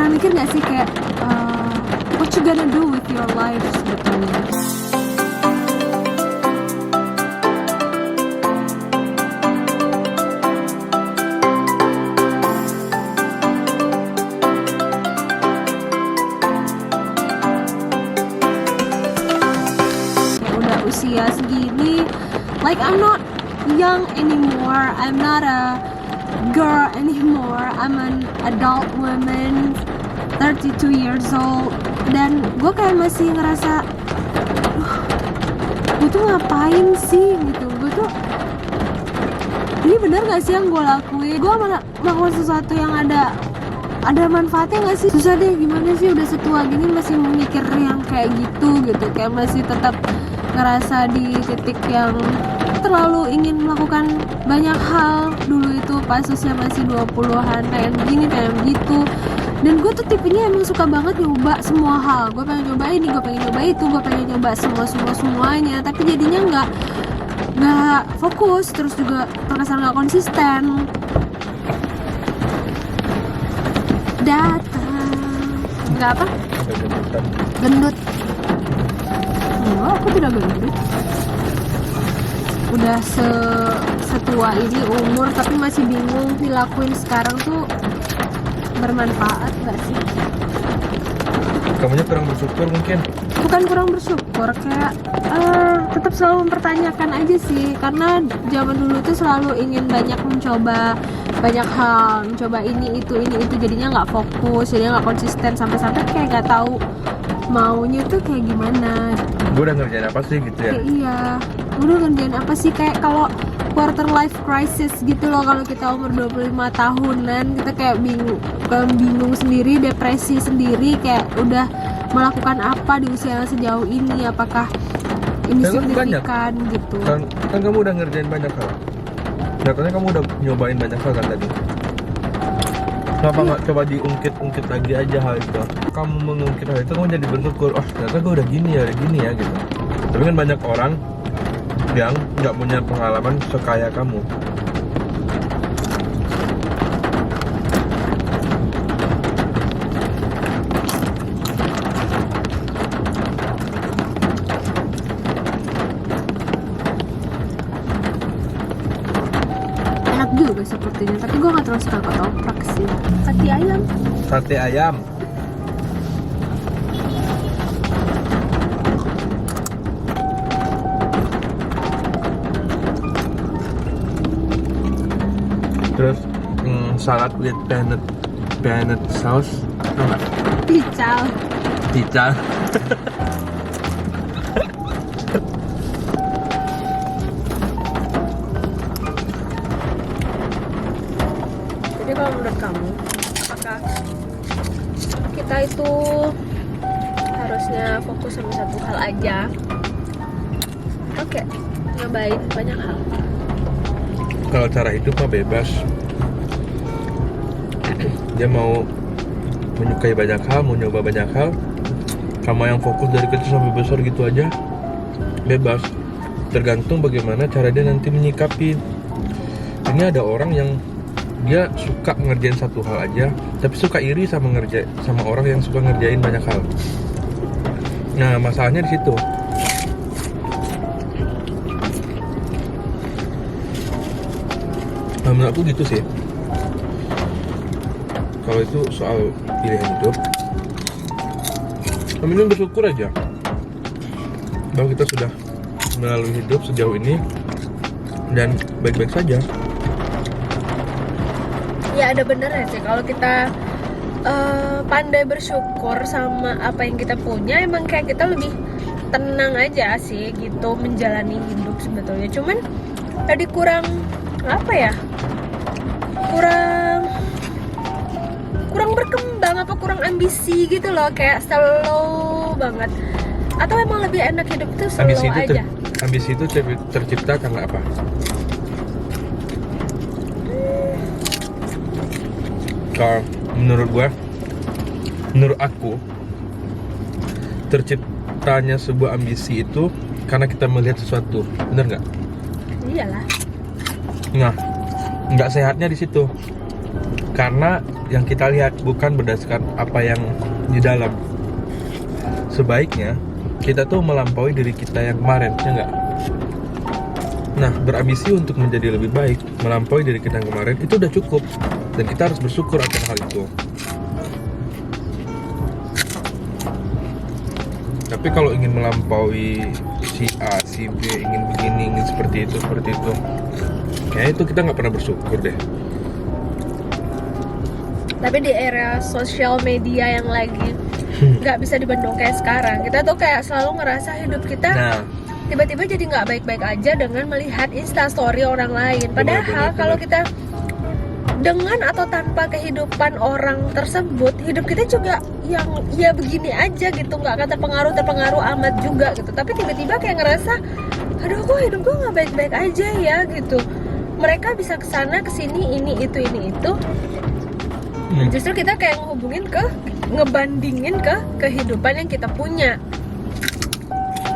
pernah mikir gak sih kayak what you gonna do with your life sebetulnya? Kayak udah usia segini, like I'm not young anymore, I'm not a girl anymore, I'm an adult woman, 32 years old, dan gue kayak masih ngerasa gue tuh ngapain sih gitu, gue tuh ini bener gak sih yang gue lakuin, gue malah melakukan sesuatu yang ada manfaatnya gak sih? Susah deh, gimana sih udah setua gini masih memikir yang kayak gitu, kayak masih tetap ngerasa di titik yang terlalu ingin melakukan banyak hal. Dulu itu pas usia masih 20-an, pengen begini, pengen begitu. Dan gue tuh tipenya emang suka banget nyoba semua hal. Gue pengen nyoba ini, gue pengen nyoba itu, gue pengen nyoba semuanya. Tapi jadinya nggak fokus, terus juga terkesan nggak konsisten. Datang, nggak apa? Gendut. Enggak, aku tidak gendut. Udah setua ini umur tapi masih bingung dilakuin sekarang tuh bermanfaat gak sih? Kamunya kurang bersyukur mungkin? Bukan kurang bersyukur, kayak tetap selalu mempertanyakan aja sih. Karena zaman dulu tuh selalu ingin banyak mencoba banyak hal, mencoba ini itu, jadinya nggak fokus, jadinya nggak konsisten, sampai-sampai kayak nggak tahu maunya tuh kayak gimana. Gue udah ngerjain apa sih gitu ya? Kayak iya, udah ngerjain apa sih, kayak kalau quarter life crisis gitu loh, kalau kita umur 25 tahunan kita kayak bingung sendiri, depresi sendiri, kayak udah melakukan apa di usia yang sejauh ini, apakah ini signifikan gitu. Kan kamu udah ngerjain banyak hal, katanya kamu udah nyobain banyak hal kan tadi. Kenapa nggak coba diungkit lagi aja hal itu? Kamu mengungkit hal itu, kamu jadi bersyukur, oh ternyata gue udah gini ya gitu. Tapi kan banyak orang yang nggak punya pengalaman sekaya kamu. Enak juga sepertinya, tapi gue nggak terlalu suka ketoprak sih. Sate ayam. Sate ayam. Terus salad with peanut sauce, apa? Pical. Jadi kalau menurut kamu, apakah kita itu harusnya fokus sama satu hal aja? Oke, nyobain banyak hal. Kalau cara hidup mah bebas. Dia mau menyukai banyak hal, mau nyoba banyak hal. Kamu yang fokus dari kecil sampai besar gitu aja, bebas. Tergantung bagaimana cara dia nanti menyikapi. Ini ada orang yang dia suka ngerjain satu hal aja, tapi suka iri sama orang yang suka ngerjain banyak hal. Nah, masalahnya di situ. Nah, menurut aku gitu sih. Kalau itu soal pilihan hidup, mending bersyukur aja bahwa kita sudah melalui hidup sejauh ini dan baik-baik saja. Ya ada benernya sih, kalau kita pandai bersyukur sama apa yang kita punya, emang kayak kita lebih tenang aja sih gitu menjalani hidup sebetulnya. Cuman tadi kurang apa ya, kurang berkembang, apa kurang ambisi gitu loh, kayak slow banget. Atau emang lebih enak hidup itu slow aja? Ambisi itu tercipta karena apa? Kalau menurut aku terciptanya sebuah ambisi itu karena kita melihat sesuatu, benar nggak? Iyalah. Nah, nggak sehatnya di situ. Karena yang kita lihat, bukan berdasarkan apa yang di dalam. Sebaiknya kita tuh melampaui diri kita yang kemarin, ya nggak? Nah, berambisi untuk menjadi lebih baik, melampaui diri kita yang kemarin itu udah cukup, dan kita harus bersyukur akan hal itu. Tapi kalau ingin melampaui si A, si B, ingin begini, ingin seperti itu, kayaknya itu kita nggak pernah bersyukur deh. Tapi di era sosial media yang lagi nggak bisa dibendung kayak sekarang, kita tuh kayak selalu ngerasa hidup kita tiba-tiba jadi nggak baik-baik aja dengan melihat instastory orang lain. Padahal kalau kita dengan atau tanpa kehidupan orang tersebut, hidup kita juga yang ya begini aja gitu, nggak akan terpengaruh amat juga gitu. Tapi tiba-tiba kayak ngerasa, aduh kok hidup gue nggak baik-baik aja ya gitu. Mereka bisa kesana kesini, ini itu. Justru kita kayak ngebandingin ke kehidupan yang kita punya.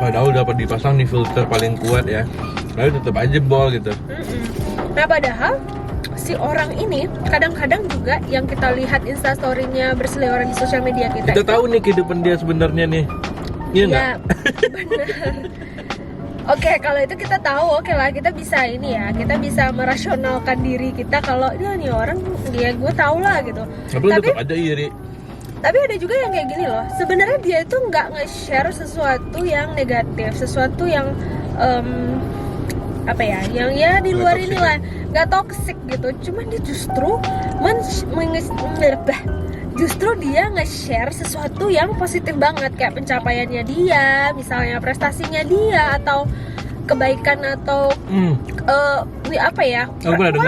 Padahal dapat dipasang nih filter paling kuat ya, lalu tetap aja jebol gitu. Nah padahal si orang ini kadang-kadang juga yang kita lihat instastory-nya berseliweran di sosial media kita tahu nih kehidupan dia sebenarnya nih, iya nggak? Ya, benar. Oke, kalau itu kita tahu, oke lah, kita bisa ini ya, kita bisa merasionalkan diri kita kalau dia nih orang, dia gue tau lah gitu. Tapi tetap aja iri. Tapi ada juga yang kayak gini loh, sebenarnya dia itu nggak nge-share sesuatu yang negatif, sesuatu yang apa ya, yang ya di luar inilah, nggak toxic gitu. Cuman dia justru dia nge-share sesuatu yang positif banget, kayak pencapaiannya dia, misalnya prestasinya dia, atau kebaikan atau apa ya,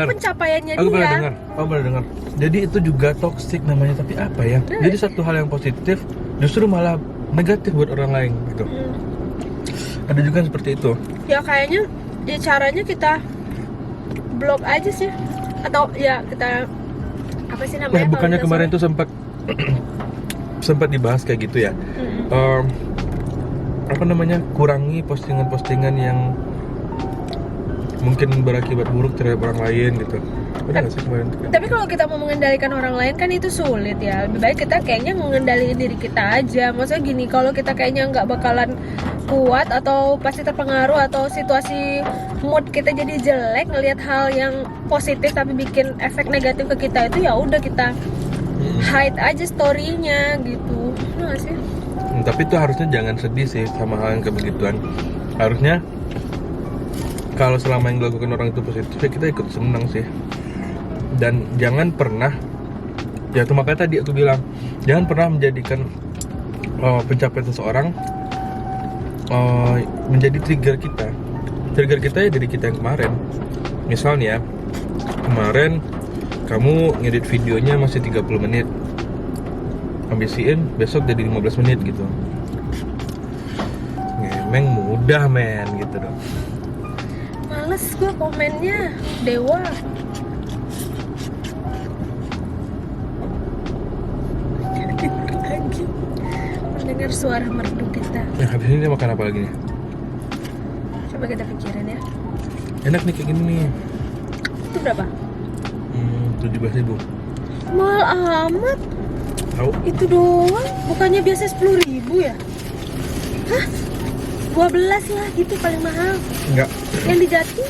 pencapaiannya aku dia. Aku pernah dengar. Jadi itu juga toxic namanya, tapi apa ya? Jadi satu hal yang positif justru malah negatif buat orang lain gitu. Ada juga yang seperti itu. Ya kayaknya ya caranya kita blok aja sih, atau ya kita apa sih namanya? Bukannya kemarin tuh sempat dibahas kayak gitu ya. Apa namanya? Kurangi postingan-postingan yang mungkin berakibat buruk terhadap orang lain gitu. Udah nggak sih kemarin? Tapi kalau kita mau mengendalikan orang lain kan itu sulit ya. Lebih baik kita kayaknya mengendalikan diri kita aja. Maksudnya gini, kalau kita kayaknya nggak bakalan kuat atau pasti terpengaruh atau situasi mood kita jadi jelek ngelihat hal yang positif tapi bikin efek negatif ke kita, itu ya udah kita hide aja story-nya gitu. Nggak sih? Tapi itu harusnya jangan sedih sih sama hal yang kebegituan. Harusnya kalau selama yang dilakukan orang itu positif, ya kita ikut senang sih. Dan jangan pernah, ya itu makanya tadi aku bilang, jangan pernah menjadikan pencapaian seseorang menjadi trigger kita. Trigger kita ya dari kita yang kemarin. Misalnya kemarin kamu ngedit videonya masih 30 menit, ambisiin besok jadi 15 menit gitu. Ngemeng mudah men gitu dong. Males gue komennya, dewa. Lagi mendengar suara merdu kita. Nah, habis ini dia makan apa lagi nih? Coba kita pikirin ya. Enak nih kayak gini nih. Itu berapa? 17.000. Mahal amat. Tahu? Itu doang, bukannya biasa 10.000 ya? Hah? 12 lah gitu paling mahal. Enggak. Yang di Jati?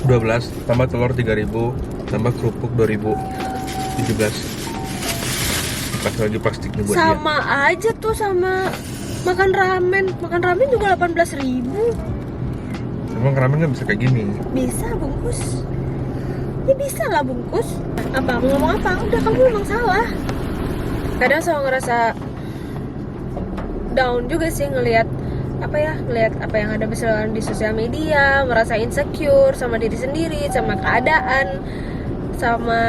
12 tambah telur 3.000 tambah kerupuk 2.000, 17. Pas lagi plastiknya buat sama dia. Aja tuh sama makan ramen juga 18.000. Emang ramen nggak bisa kayak gini? Bisa bungkus. Ya bisa lah bungkus. Apa mau ngomong apa? Udah, kamu memang salah. Kadang selalu ngerasa down juga sih ngelihat apa yang ada berseliweran di sosial media, merasa insecure sama diri sendiri, sama keadaan, sama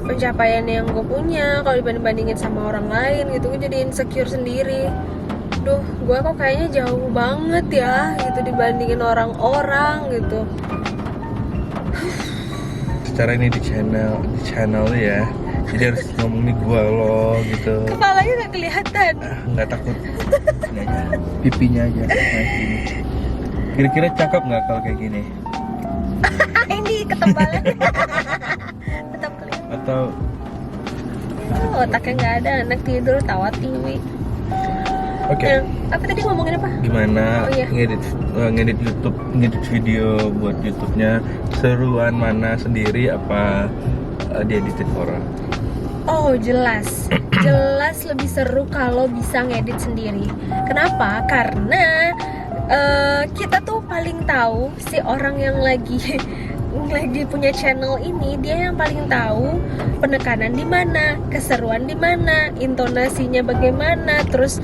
pencapaian yang gue punya. Kalau dibanding-bandingin sama orang lain gitu, gue jadi insecure sendiri. Duh, gue kok kayaknya jauh banget ya gitu dibandingin orang-orang gitu. Secara ini di channel ya, jadi harus ngomong nih gue loh gitu. Kepalanya nggak kelihatan. Nggak takut. Ini aja, pipinya aja. Nah, gini. Kira-kira cakep nggak kalau kayak gini? Ini ketebalan. Tetap kelihatan. Atau Otaknya nggak ada, anak tidur tawa tiwi. Oke. Apa tadi ngomongin apa? Gimana Oh, iya. ngedit YouTube, ngedit video buat YouTube-nya? Seruan mana sendiri apa dieditin orang? Oh jelas, jelas lebih seru kalau bisa ngedit sendiri. Kenapa? Karena kita tuh paling tahu si orang yang lagi punya channel ini, dia yang paling tahu penekanan di mana, keseruan di mana, intonasinya bagaimana, terus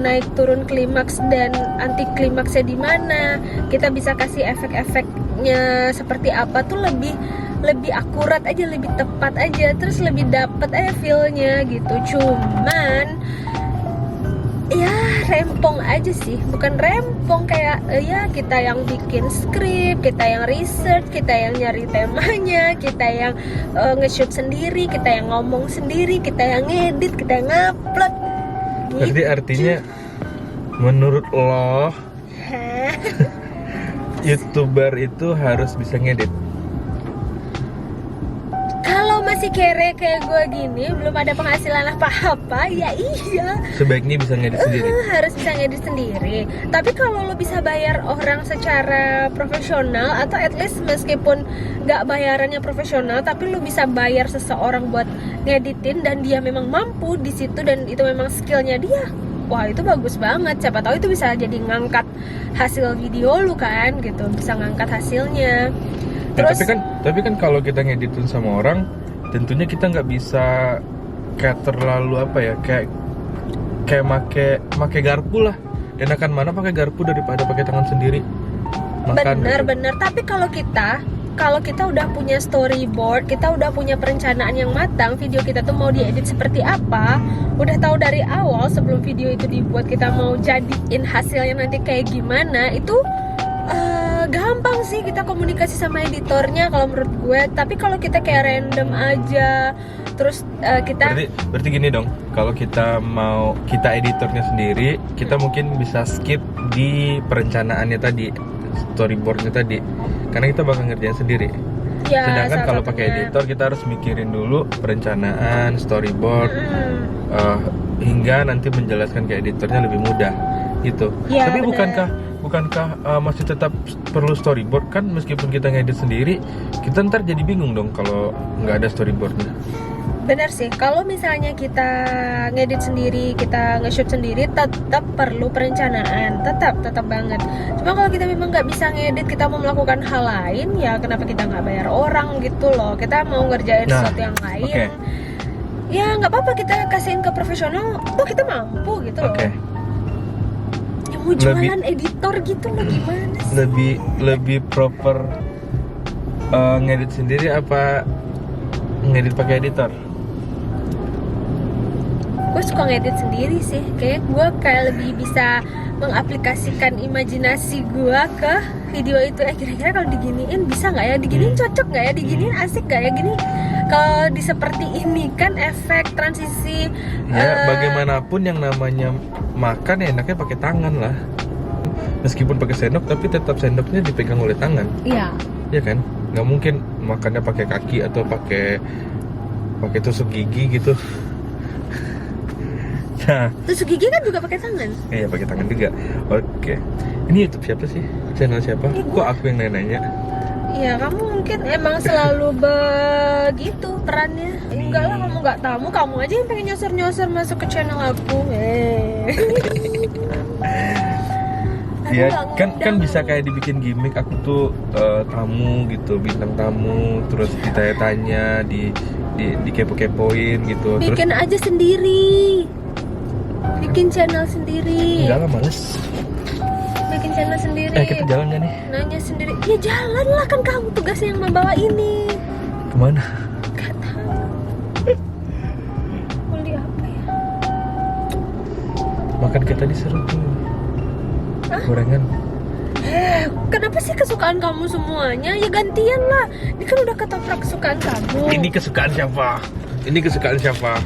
naik turun klimaks dan anti klimaksnya di mana. Kita bisa kasih efek-efeknya seperti apa tuh lebih akurat aja, lebih tepat aja, terus lebih dapet aja feel-nya gitu. Cuman ya rempong aja sih, bukan rempong kayak ya kita yang bikin skrip, kita yang research, kita yang nyari temanya, kita yang nge-shoot sendiri, kita yang ngomong sendiri, kita yang ngedit, kita yang ngupload. Berarti artinya menurut lo YouTuber itu harus bisa ngedit? Kalau masih kere kayak gue gini, belum ada penghasilan apa-apa, ya iya. Sebaiknya bisa ngedit sendiri. Harus bisa ngedit sendiri. Tapi kalau lo bisa bayar orang secara profesional, atau at least meskipun nggak bayarannya profesional, tapi lo bisa bayar seseorang buat ngeditin dan dia memang mampu di situ dan itu memang skillnya dia, wah itu bagus banget. Siapa tahu itu bisa jadi ngangkat hasil video lu kan, gitu, bisa ngangkat hasilnya. Nah, Terus tapi kan kalau kita ngeditin sama orang, tentunya kita nggak bisa kayak terlalu apa ya, kayak make garpu lah. Enakan mana pakai garpu daripada pakai tangan sendiri. Makan bener. Tapi kalau kita udah punya storyboard, kita udah punya perencanaan yang matang, video kita tuh mau diedit seperti apa, udah tahu dari awal sebelum video itu dibuat kita mau jadiin hasilnya nanti kayak gimana, itu gampang sih kita komunikasi sama editornya kalau menurut gue. Tapi kalau kita kayak random aja, terus kita berarti gini dong, kalau kita editornya sendiri, kita mungkin bisa skip di perencanaannya tadi, storyboardnya tadi, karena kita bakal ngerjain sendiri. ya, Sedangkan salah kalau pakai satunya. editor kita harus mikirin dulu perencanaan, storyboard, hingga nanti menjelaskan ke editornya lebih mudah gitu. Ya, Tapi bener. bukankah masih tetap perlu storyboard kan? Meskipun kita ngedit sendiri, kita ntar jadi bingung dong kalau nggak ada storyboardnya. Bener sih, kalau misalnya kita ngedit sendiri, kita nge-shoot sendiri, tetap perlu perencanaan, tetap banget. Cuma kalau kita memang nggak bisa ngedit, kita mau melakukan hal lain, ya kenapa kita nggak bayar orang gitu loh? Kita mau ngerjain sesuatu yang lain, oke. ya nggak apa-apa, kita kasihin ke profesional, tuh kita mampu gitu loh. Oke. Ya mau jualan editor gitu loh, gimana sih? Lebih proper ngedit sendiri apa ngedit pakai editor? Gue suka ngedit sendiri sih, kayak gue lebih bisa mengaplikasikan imajinasi gue ke video itu. Kira-kira kalau diginiin bisa nggak ya, diginiin cocok nggak ya, diginiin asik nggak ya, gini kalau di seperti ini kan efek transisi. Ya bagaimanapun yang namanya makan ya enaknya pakai tangan lah. Meskipun pakai sendok, tapi tetap sendoknya dipegang oleh tangan. Iya. Ya kan, nggak mungkin makannya pakai kaki atau pakai tusuk gigi gitu. Nah, Tusuk gigi kan juga pakai tangan. iya pakai tangan juga. Oke, ini YouTube siapa sih? Channel siapa? Kok aku yang nanya? Iya, kamu mungkin emang selalu begitu perannya. Enggak lah, kamu nggak tamu, kamu aja yang pengen nyosor masuk ke channel aku. Ya kan bisa kayak dibikin gimmick, aku tuh tamu gitu, bintang tamu, terus ditanya-tanya, dikepo-kepoin gitu. Bikin Terus aja sendiri, bikin channel sendiri, enggak lah, males. bikin channel sendiri. Kita jalan gak nih? Nanya sendiri, ya jalan lah, kan kamu tugasnya yang membawa ini. Kemana? Gak tahu. Kuliah apa ya? Makan kita tadi seru tuh. Gorengan. Kenapa sih kesukaan kamu semuanya? Ya gantian lah. Ini kan udah ketoprak kesukaan kamu. Ini kesukaan siapa? Ini kesukaan siapa?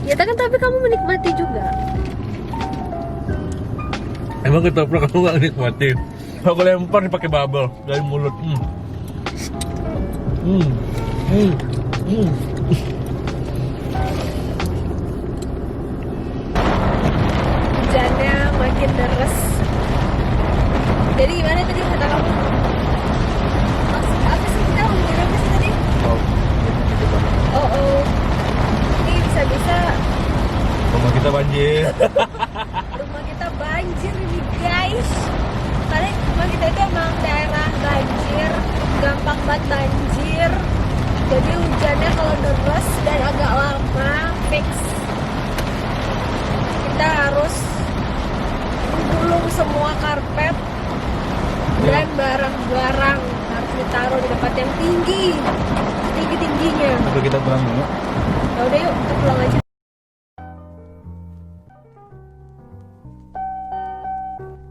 Ya kan, tapi kamu menikmati juga. Emang ketoprak kamu gak nikmatin? Aku lempar nih pakai bubble dari mulut. kita banjir. Rumah kita banjir ini guys. Karena rumah kita itu emang daerah banjir, gampang banget banjir. Jadi hujannya kalau deras dan agak lama fix kita harus gulung semua karpet dan barang-barang harus ditaruh di tempat yang tinggi tingginya. Oke, kita pulang dulu. Ya udah yuk, kita pulang aja.